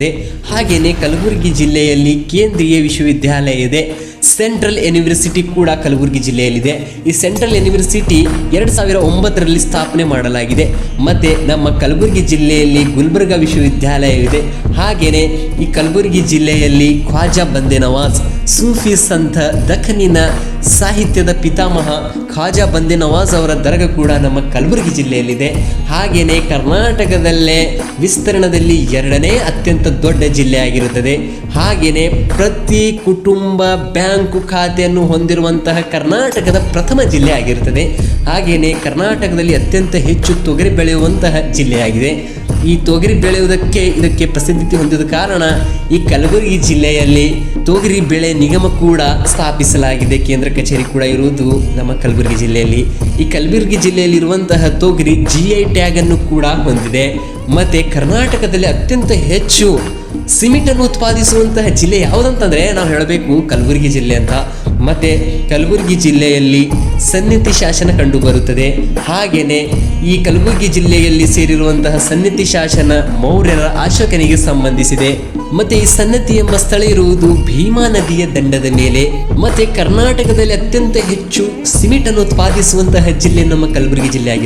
ಹಾಗೆಯೇ ಕಲಬುರಗಿ ಜಿಲ್ಲೆಯಲ್ಲಿ ಕೇಂದ್ರೀಯ ವಿಶ್ವವಿದ್ಯಾಲಯ ಇದೆ. ಸೆಂಟ್ರಲ್ ಯೂನಿವರ್ಸಿಟಿ ಕೂಡ ಕಲಬುರಗಿ ಜಿಲ್ಲೆಯಲ್ಲಿದೆ. ಈ ಸೆಂಟ್ರಲ್ ಯೂನಿವರ್ಸಿಟಿ 2009ರಲ್ಲಿ ಸ್ಥಾಪನೆ ಮಾಡಲಾಗಿದೆ. ಮತ್ತು ನಮ್ಮ ಕಲಬುರಗಿ ಜಿಲ್ಲೆಯಲ್ಲಿ ಗುಲ್ಬರ್ಗ ವಿಶ್ವವಿದ್ಯಾಲಯವಿದೆ. ಹಾಗೆಯೇ ಈ ಕಲಬುರಗಿ ಜಿಲ್ಲೆಯಲ್ಲಿ ಖ್ವಾಜಾ ಬಂದೆ ನವಾಜ್ ಸೂಫಿ ಸಂತ ದಖನಿನ ಸಾಹಿತ್ಯದ ಪಿತಾಮಹ ಖ್ವಾಜಾ ಬಂದೆ ನವಾಜ್ ಅವರ ದರ್ಗಾ ಕೂಡ ನಮ್ಮ ಕಲಬುರಗಿ ಜಿಲ್ಲೆಯಲ್ಲಿದೆ. ಹಾಗೆಯೇ ಕರ್ನಾಟಕದಲ್ಲೇ ವಿಸ್ತರಣದಲ್ಲಿ 2ನೇ ಅತ್ಯಂತ ದೊಡ್ಡ ಜಿಲ್ಲೆಯಾಗಿರುತ್ತದೆ. ಹಾಗೆಯೇ ಪ್ರತಿ ಕುಟುಂಬ ಬ್ಯಾಂಕು ಖಾತೆಯನ್ನು ಹೊಂದಿರುವಂತಹ ಕರ್ನಾಟಕದ ಪ್ರಥಮ ಜಿಲ್ಲೆ ಆಗಿರುತ್ತದೆ. ಹಾಗೆಯೇ ಕರ್ನಾಟಕದಲ್ಲಿ ಅತ್ಯಂತ ಹೆಚ್ಚು ತೊಗರಿ ಬೆಳೆಯುವಂತಹ ಜಿಲ್ಲೆಯಾಗಿದೆ. ಈ ತೊಗರಿ ಬೆಳೆಯುವುದಕ್ಕೆ ಇದಕ್ಕೆ ಪ್ರಸಿದ್ಧಿ ಹೊಂದಿದ ಕಾರಣ ಈ ಕಲಬುರಗಿ ಜಿಲ್ಲೆಯಲ್ಲಿ ತೊಗರಿ ಬೆಳೆ ನಿಗಮ ಕೂಡ ಸ್ಥಾಪಿಸಲಾಗಿದೆ. ಕೇಂದ್ರ ಕಚೇರಿ ಕೂಡ ಇರುವುದು ನಮ್ಮ ಕಲಬುರಗಿ ಜಿಲ್ಲೆಯಲ್ಲಿ. ಈ ಕಲಬುರಗಿ ಜಿಲ್ಲೆಯಲ್ಲಿ ಇರುವಂತಹ ತೊಗರಿ GI ಟ್ಯಾಗ್ ಅನ್ನು ಕೂಡ ಹೊಂದಿದೆ. ಮತ್ತು ಕರ್ನಾಟಕದಲ್ಲಿ ಅತ್ಯಂತ ಹೆಚ್ಚು ಸಿಮೆಂಟನ್ನು ಉತ್ಪಾದಿಸುವಂತಹ ಜಿಲ್ಲೆ ಯಾವುದಂತಂದರೆ ನಾವು ಹೇಳಬೇಕು ಕಲಬುರಗಿ ಜಿಲ್ಲೆ ಅಂತ. ಮತ್ತು ಕಲಬುರಗಿ ಜಿಲ್ಲೆಯಲ್ಲಿ ಸನ್ನಿಧಿ ಶಾಸನ ಕಂಡು ಬರುತ್ತದೆ. ಹಾಗೆಯೇ ಈ ಕಲಬುರಗಿ ಜಿಲ್ಲೆಯಲ್ಲಿ ಸೇರಿರುವಂತಹ ಸನ್ನಿಧಿ ಶಾಸನ ಮೌರ್ಯರ ಅಶೋಕನಿಗೆ ಸಂಬಂಧಿಸಿದೆ. ಮತ್ತು ಈ ಸನ್ನತಿ ಎಂಬ ಸ್ಥಳ ಇರುವುದು ಭೀಮಾ ನದಿಯ ದಂಡದ ಮೇಲೆ. ಮತ್ತು ಕರ್ನಾಟಕದಲ್ಲಿ ಅತ್ಯಂತ ಹೆಚ್ಚು ಸಿಮೆಂಟನ್ನು ಉತ್ಪಾದಿಸುವಂತಹ ಜಿಲ್ಲೆ ನಮ್ಮ ಕಲಬುರಗಿ ಜಿಲ್ಲೆ ಆಗಿರುತ್ತದೆ.